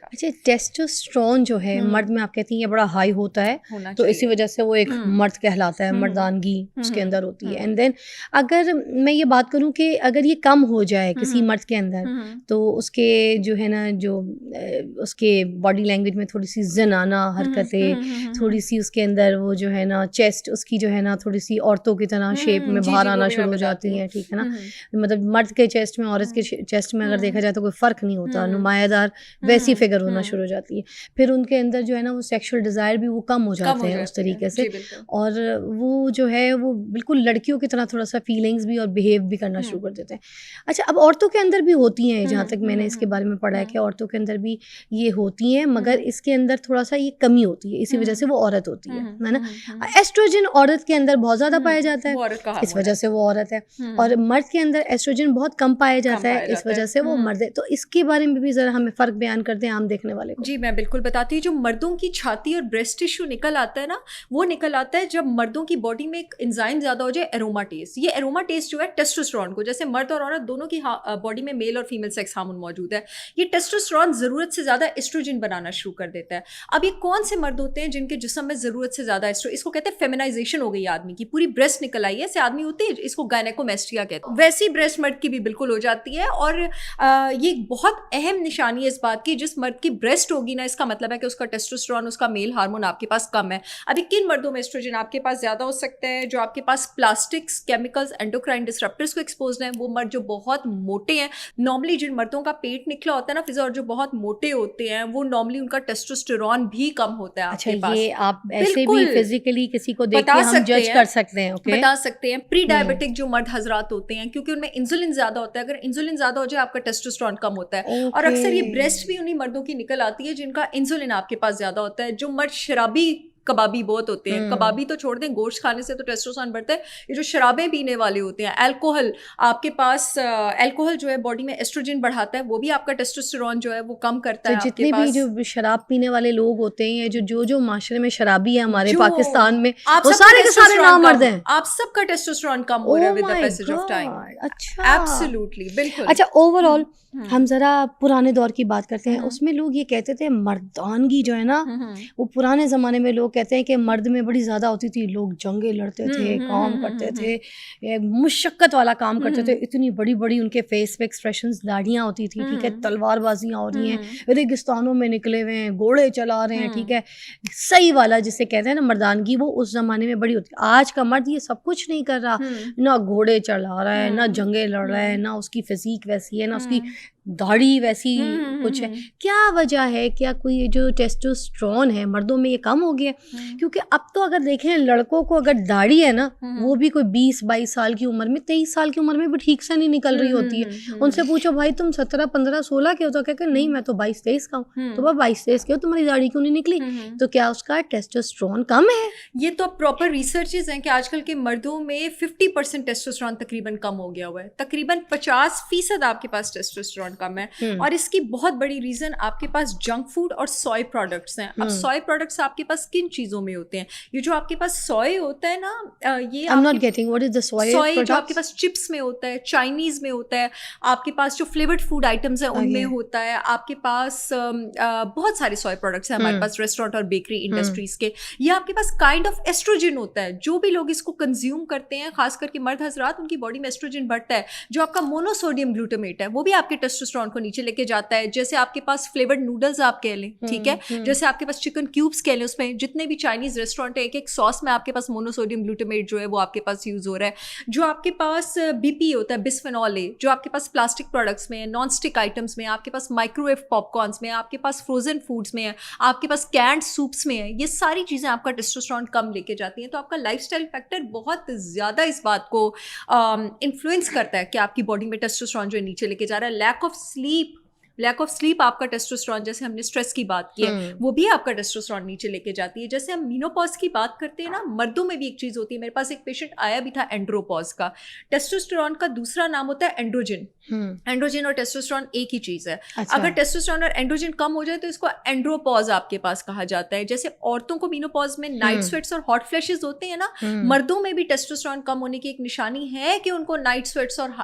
का। अच्छा, टेस्टोस्टेरोन जो है मर्द में आप कहती हैं ये बड़ा हाई होता है, तो इसी वजह से वो एक मर्द कहलाता है, मर्दानगी उसके अंदर होती है। एंड देन अगर मैं ये बात करूं कि अगर ये कम हो जाए किसी मर्द के अंदर, तो उसके जो है ना, जो उसके बॉडी लैंग्वेज में थोड़ी सी जनाना हरकतें, थोड़ी सी उसके अंदर वो जो है ना चेस्ट उसकी जो है ना थोड़ी सी औरतों की तरह शेप में बाहर आना शुरू हो जाती है, ठीक है ना। मतलब मर्द के चेस्ट में औरत के चेस्ट में अगर देखा जाए तो कोई फ़र्क नहीं होता, नुमायादार वैसी फिगर होना शुरू हो जाती है। फिर उनके अंदर जो है ना वो सेक्सुअल डिज़ायर भी वो कम हो जाते हैं उस तरीके से, और वो जो है वो बिल्कुल लड़कियों की तरह थोड़ा सा फीलिंग्स भी और बिहेव भी करना शुरू कर देते हैं। अच्छा, अब औरतों के अंदर भी होती हैं, जहाँ तक मैंने इसके बारे में पढ़ा है कि औरतों के अंदर भी ये होती हैं, मगर इसके अंदर थोड़ा सा ये कमी होती है, इसी वजह से वो औरत होती है ना। एस्ट्रोजन औरत के अंदर बहुत ज़्यादा पाया जाता है, इस वजह से वो औरत है, और मर्द के अंदर एस्ट्रोजन बहुत कम पाया जाता है, इस वजह से वो मर्द है। तो इसके बारे में भी ज़रा हमें फ़र्क बयान करते हैं आम देखने वाले को। जी मैं बिल्कुल बताती हूँ। जो मर्दों की छाती और ब्रेस्ट टिश्यू निकल आता है ना, वो निकल आता है जब मर्दों की बॉडी में एक एंजाइम ज़्यादा हो जाए, एरोमाटेज। ये एरोमाटेज जो है टेस्टोस्टेरोन को, जैसे मर्द और औरत दोनों की बॉडी में मेल और फीमेल सेक्स हार्मोन मौजूद है, ये टेस्टोस्टेरोन ज़रूरत से ज़्यादा एस्ट्रोजन बनाना शुरू कर देता है। अब ये कौन से मर्द होते हैं जिनके जिस्म में ज़रूरत से ज़्यादा इसको कहते हैं फेमिनाइजेशन हो गई आदमी की, पूरी ब्रेस्ट निकल आई है, ऐसे आदमी होती है, इसको गायनेकोमेस्टिया कहते हैं। वैसी ब्रेस्ट मर्द की भी बिल्कुल हो जाती है, और ये बहुत अहम निशानी है इस बात की, जिस मर्द की ब्रेस्ट होगी ना, इसका मतलब है कि उसका टेस्टोस्टेरोन, उसका मेल हार्मोन आपके पास कम है। अभी किन मर्दों में एस्ट्रोजन आपके पास ज़्यादा हो सकता है? जो आपके पास प्लास्टिक्स, केमिकल्स, एंडोक्राइन डिसरप्टर्स को एक्सपोज हैं, वो मर्द जो बहुत मोटे हैं। नॉर्मली जिन मर्दों का पेट निकला होता है ना फिजा, और जो बहुत मोटे होते हैं, वो नॉर्मली उनका टेस्टोस्टेरोन भी कम होता है आपके पास। ये आप ऐसे भी फिजिकली किसी को देख के हम जज कर सकते हैं? बता सकते हैं। प्री डायबिटिक जो मर्द हजरात होते हैं, क्योंकि उनमें इंसुलिन ज्यादा होता है, अगर इंसुलिन ज्यादा हो जाए आपका टेस्टोस्टेरोन कम होता है। और अक्सर ये ब्रेस्ट भी उन्हीं मर्दों की निकल आती है जिनका इंसुलिन आपके पास ज्यादा होता है। जो मर्द शराबी कबाबी बहुत होते हैं, कबाबी तो छोड़ दें, गोश्त खाने से तो टेस्टोस्टेरोन बढ़ता है। ये जो शराबें पीने वाले होते हैं, अल्कोहल, आपके पास अल्कोहल जो है बॉडी में एस्ट्रोजन बढ़ाता है, वो भी आपका टेस्टोस्टेरोन जो है वो कम करता है। जितने भी जो शराब पीने वाले लोग होते हैं, जो माशरे में शराबी है हमारे पाकिस्तान में, वो सारे के सारे नामर्द हैं। आप सबका टेस्टोस्टेरोन कम हो रहा है with the passage of time. अच्छा, एब्सोल्युटली, बिल्कुल। अच्छा, ओवरऑल हम जरा पुराने दौर की बात करते हैं। उसमें लोग ये कहते थे मर्दानगी जो है ना, वो पुराने जमाने में लोग कहते हैं कि मर्द में बड़ी ज्यादा होती थी। लोग जंगे लड़ते थे, काम करते थे, मुशक्कत वाला काम करते थे, इतनी बड़ी बड़ी उनके फेस पे एक्सप्रेशंस, दाढ़ियां होती थी, ठीक है, तलवारबाजियां हो रही हैं, रेगिस्तानों में निकले हुए हैं, घोड़े चला रहे हैं, ठीक है, सही वाला जिसे कहते हैं ना मर्दानगी, वो उस जमाने में बड़ी होती। आज का मर्द ये सब कुछ नहीं कर रहा, ना घोड़े चला रहा है, ना जंगे लड़ रहा है, ना उसकी फिजिक वैसी है, ना उसकी दाढ़ी वैसी कुछ है। क्या वजह है? क्या कोई ये जो टेस्टोस्टेरोन है मर्दों में ये कम हो गया? क्योंकि अब तो अगर देखें लड़कों को अगर दाढ़ी है ना, वो भी कोई 20-22 साल की उम्र में, 23 साल की उम्र में भी ठीक से नहीं निकल रही होती है। उनसे पूछो भाई तुम 17, 15, 16 के हो, तो कहते नहीं मैं तो 22-23 का हूँ। तो वह 22-23 के हो, तुम्हारी दाढ़ी क्यों नहीं निकली? तो क्या उसका टेस्टोस्टेरोन कम है? ये तो प्रॉपर रिसर्चेज हैं कि आजकल के मर्दों में 50% टेस्टोस्टेरोन तकरीबन कम हो गया हुआ है। तकरीबन 50% आपके पास टेस्टोस्टेरोन कम है। और इसकी बहुत बड़ी रीजन आपके पास जंक फूड और सोय प्रोडक्ट्स हैं। अब सोय प्रोडक्ट्स आपके पास किन चीजों में होते हैं? ये जो आपके पास सोय होता है ना, ये I'm not getting what is the soy products? जो आपके पास चिप्स में होता है, चाइनीज में होता है, आपके पास जो फ्लेवर्ड फूड आइटम्स हैं उनमें होता है, आपके पास बहुत सारे सोय प्रोडक्ट्स हैं हमारे पास रेस्टोरेंट और बेकरी इंडस्ट्रीज के। ये आपके पास काइंड ऑफ एस्ट्रोजन होता है। जो भी लोग इसको कंज्यूम करते हैं, खास करके मर्द हजरात, उनकी बॉडी में एस्ट्रोजन बढ़ता है। जो आपका मोनोसोडियम ग्लूटामेट है, वो भी आपके टेस्टोस्टेरोन को नीचे लेके जाता है। जैसे आपके पास फ्लेवर्ड नूडल्स आप कह लें, ठीक है, जैसे आपके पास चिकन क्यूब्स कह लें, उसमें जितने भी चाइनीज रेस्टोरेंट है, एक एक सॉस में आपके पास मोनोसोडियम ग्लूटामेट जो है वो आपके पास यूज हो रहा है। जो आपके पास बीपी होता है, बिस्फेनॉल ए, जो आपके पास प्लास्टिक प्रोडक्ट्स में है, नॉन स्टिक आइटम्स में, आपके पास माइक्रोवेव पॉपकॉर्न्स में, आपके पास फ्रोजन फूड्स में है, आपके पास कैंड सूप्स में है, ये सारी चीजें आपका टेस्टोस्टेरोन कम लेके जाती हैं। तो आपका लाइफस्टाइल फैक्टर बहुत ज्यादा इस बात को इन्फ्लुएंस करता है कि आपकी बॉडी में टेस्टोस्टेरोन जो है नीचे लेके जा रहा है। लैक ऑफ स्लीप आपका टेस्टोस्टेरोन, जैसे हमने स्ट्रेस की बात की है, वो भी आपका टेस्टोस्टेरोन नीचे लेके जाती है। जैसे हम मीनोपॉज की बात करते हैं ना, मर्दों में भी एक चीज होती है। मेरे पास एक पेशेंट आया भी था एंड्रोपॉज का। टेस्टोस्टेरोन का दूसरा नाम होता है एंड्रोजन। एंड्रोजन और टेस्टोस्टेरोन एक ही चीज है। अच्छा। अगर टेस्टोस्टेरोन और एंड्रोजन कम हो जाए तो इसको एंड्रोपॉज आपके पास कहा जाता है। जैसे औरतों को मीनोपॉज में नाइट स्वेट्स और हॉट फ्लैशेस होते हैं ना, मर्दों में भी टेस्टोस्टेरोन कम होने की एक निशानी है कि उनको नाइट स्वेट्स और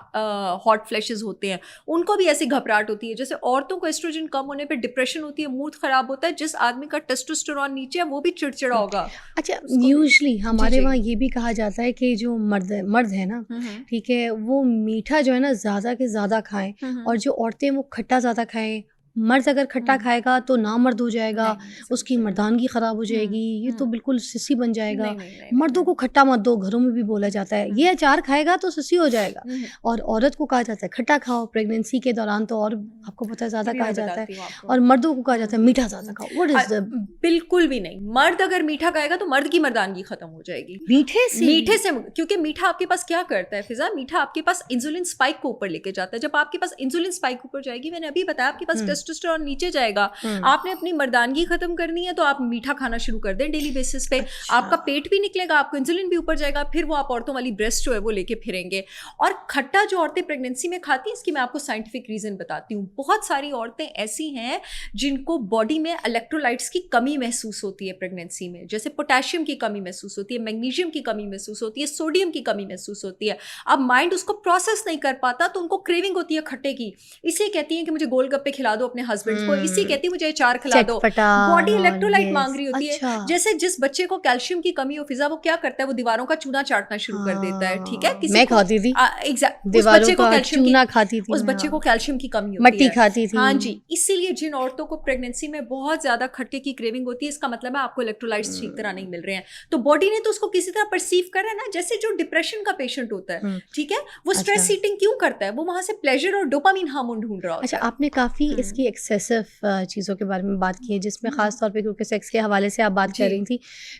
हॉट फ्लैशेस होते हैं। उनको भी ऐसी घबराहट होती है। जैसे औरतों को एस्ट्रोजन कम होने पे डिप्रेशन होती है, मूड खराब होता है, जिस आदमी का टेस्टोस्टेरोन नीचे है वो भी चिड़चिड़ा होगा। अच्छा, यूजुअली हमारे वहाँ ये भी कहा जाता है कि जो मर्द है ना, ठीक है, वो मीठा जो है ना ज़्यादा के ज़्यादा खाएं, और जो औरतें वो खट्टा ज़्यादा खाएं। मर्द अगर खट्टा खाएगा तो ना मर्द हो जाएगा, उसकी मर्दानगी ख़राब हो जाएगी, ये तो बिल्कुल सिसी बन जाएगा। मर्दों को खट्टा मत दो, घरों में भी बोला जाता है, ये अचार खाएगा तो सिसी हो जाएगा। और औरत को कहा जाता है खट्टा खाओ, प्रेगनेंसी के दौरान तो और आपको पता है ज़्यादा कहा जाता है, और मर्दों को कहा जाता है मीठा ज़्यादा खाओ। What is the? बिल्कुल भी नहीं, मर्द अगर मीठा खाएगा तो मर्द की मर्दानगी खत्म हो जाएगी मीठे से, क्योंकि मीठा आपके पास क्या करता है फिजा, मीठा आपके पास इंसुलिन स्पाइक को ऊपर लेके जाता है। जब आपके पास इंसुलिन स्पाइक ऊपर जाएगी, मैंने अभी बताया आपके पास टेस्टोस्टेरोन नीचे जाएगा, आपने अपनी मर्दानगी खत्म करनी है तो आप मीठा खाना शुरू कर दें डेली बेसिस पे। आपका पेट भी निकलेगा, आपको इंसुलिन भी ऊपर जाएगा, फिर वो आप औरतों वाली ब्रेस्ट जो है वो लेके फिरेंगे। और खट्टा जो औरतें प्रेगनेंसी में खाती हैं, इसकी मैं आपको साइंटिफिक रीजन बताती हूँ। बहुत सारी औरतें ऐसी हैं जिनको बॉडी में इलेक्ट्रोलाइट्स की कमी महसूस होती है प्रेगनेंसी में, जैसे पोटेशियम की कमी महसूस होती है, मैग्नीशियम की कमी महसूस होती है, सोडियम की कमी महसूस होती है। अब माइंड उसको प्रोसेस नहीं कर पाता तो उनको क्रेविंग होती है खट्टे की, इसे कहती है कि मुझे गोलगप्पे खिला दो अपने हस्बैंड को, इसी कहती है मुझे अचार खिला दो। बॉडी इलेक्ट्रोलाइट मांग रही होती है। जैसे जिस बच्चे को कैल्शियम की कमी हो फिजा, वो क्या करता है, वो दीवारों का चूना चाटना शुरू कर देता है। ठीक है, मैं खाती थी उस बच्चे को कैल्शियम चूना खाती थी, उस बच्चे को कैल्शियम की कमी होती है, मट्टी खाती थी। हाँ जी, इसीलिए जिन औरतों को प्रेगनेंसी में बहुत ज्यादा खट्टे की क्रेविंग होती है, इसका मतलब है आपको इलेक्ट्रोलाइट्स ठीक तरह नहीं मिल रहे हैं। तो बॉडी ने तो उसको किसी तरह परसीव कर रहा है ना, जैसे जो डिप्रेशन का पेशेंट होता है, ठीक है, वो स्ट्रेस ईटिंग क्यों करता है, वो वहां से प्लेजर और डोपामिन हार्मोन ढूंढ रहा होता है। अच्छा, आपने काफी इसकी एक्सेसिव चीजों के बारे में बात की है, जिसमें खास तौर पे क्योंकि सेक्स के हवाले से आप बात कर रही थी,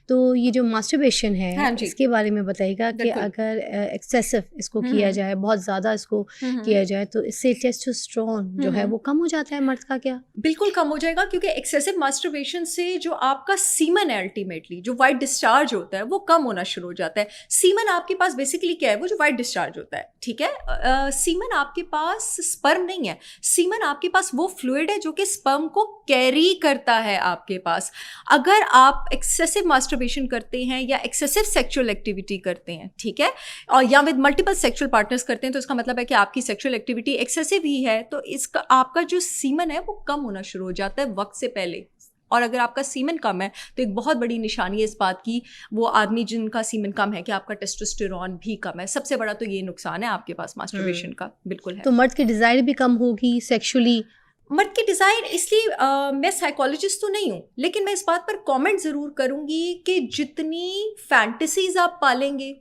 तो ये जो मास्टरबेशन है इसके बारे में बताइएगा कि अगर एक्सेसिव इसको किया जाए, बहुत ज़्यादा इसको किया जाए, तो इससे टेस्टोस्टेरोन जो है वो कम हो जाता है मर्द का? क्या बिल्कुल कम हो जाएगा, क्योंकि एक्सेसिव मास्टरबेशन से जो आपका सीमन है, अल्टीमेटली जो वाइट डिस्चार्ज होता है वो कम होना शुरू हो जाता है। सीमन आपके पास बेसिकली क्या है, वो जो वाइट डिस्चार्ज होता है, ठीक है, सीमन आपके पास स्पर्म नहीं है, सीमन आपके पास वो फ्लूइड है जो कि स्पर्म को कैरी करता है आपके पास। अगर आप एक्सेसिव मास्टरबेशन करते हैं या एक्सेसिव सेक्सुअल एक्टिविटी करते हैं, ठीक है, और या विद मल्टीपल सेक्सुअल पार्टनर्स करते हैं, तो इसका मतलब है कि आपकी सेक्सुअल एक्टिविटी एक्सेसिव ही है, तो इसका आपका जो सीमन है वो कम होना शुरू हो जाता है वक्त से पहले। और अगर आपका सीमन कम है तो एक बहुत बड़ी निशानी है इस बात की, वो आदमी जिनका सीमन कम है, कि आपका टेस्टोस्टेरोन भी कम है। सबसे बड़ा तो ये नुकसान है आपके पास मास्टरबेशन का, बिल्कुल है। तो मर्द की डिजायर भी कम होगी सेक्सुअली? मर्द की डिज़ायर, इसलिए मैं साइकोलॉजिस्ट तो नहीं हूँ, लेकिन मैं इस बात पर कमेंट ज़रूर करूँगी कि जितनी फैंटेसीज आप पालेंगे,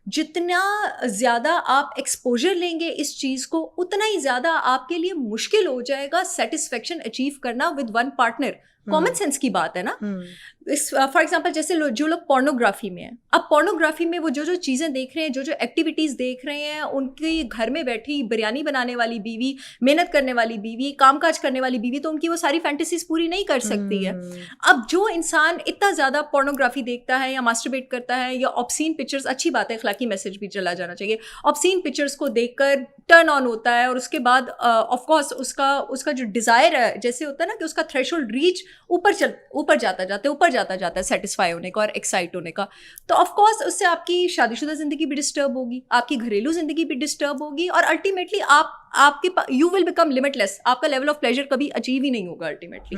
जितना ज़्यादा आप एक्सपोजर लेंगे इस चीज़ को, उतना ही ज़्यादा आपके लिए मुश्किल हो जाएगा सेटिस्फेक्शन अचीव करना with one partner. Common sense की बात है ना। इस फॉर एग्जांपल जैसे जो लोग पोर्नोग्राफी में हैं, अब पोर्नोग्राफी में वो जो चीज़ें देख रहे हैं, जो एक्टिविटीज़ देख रहे हैं, उनकी घर में बैठी बिरयानी बनाने वाली बीवी, मेहनत करने वाली बीवी, कामकाज करने वाली बीवी, तो उनकी वो सारी फैंटेसीज पूरी नहीं कर सकती है। अब जो इंसान इतना ज़्यादा पोर्नोग्राफी देखता है या मास्टरबेट करता है या ऑब्सीन पिक्चर्स, अच्छी बात है, अखलाकी मैसेज भी चला जाना चाहिए, ऑब्सीन पिक्चर्स को देखकर टर्न ऑन होता है, और उसके बाद ऑफकोर्स उसका जो डिज़ायर है, जैसे होता है ना कि उसका थ्रेशोल्ड रीच ऊपर जाता है सेटिस्फाई होने का और एक्साइट होने का, तो ऑफ कोर्स उससे आपकी शादीशुदा जिंदगी भी डिस्टर्ब होगी, आपकी घरेलू जिंदगी भी डिस्टर्ब होगी, और अल्टीमेटली आपके यू विल बिकम लिमिटलेस। आपका लेवल ऑफ प्लेजर कभी अचीव ही नहीं होगा अल्टीमेटली।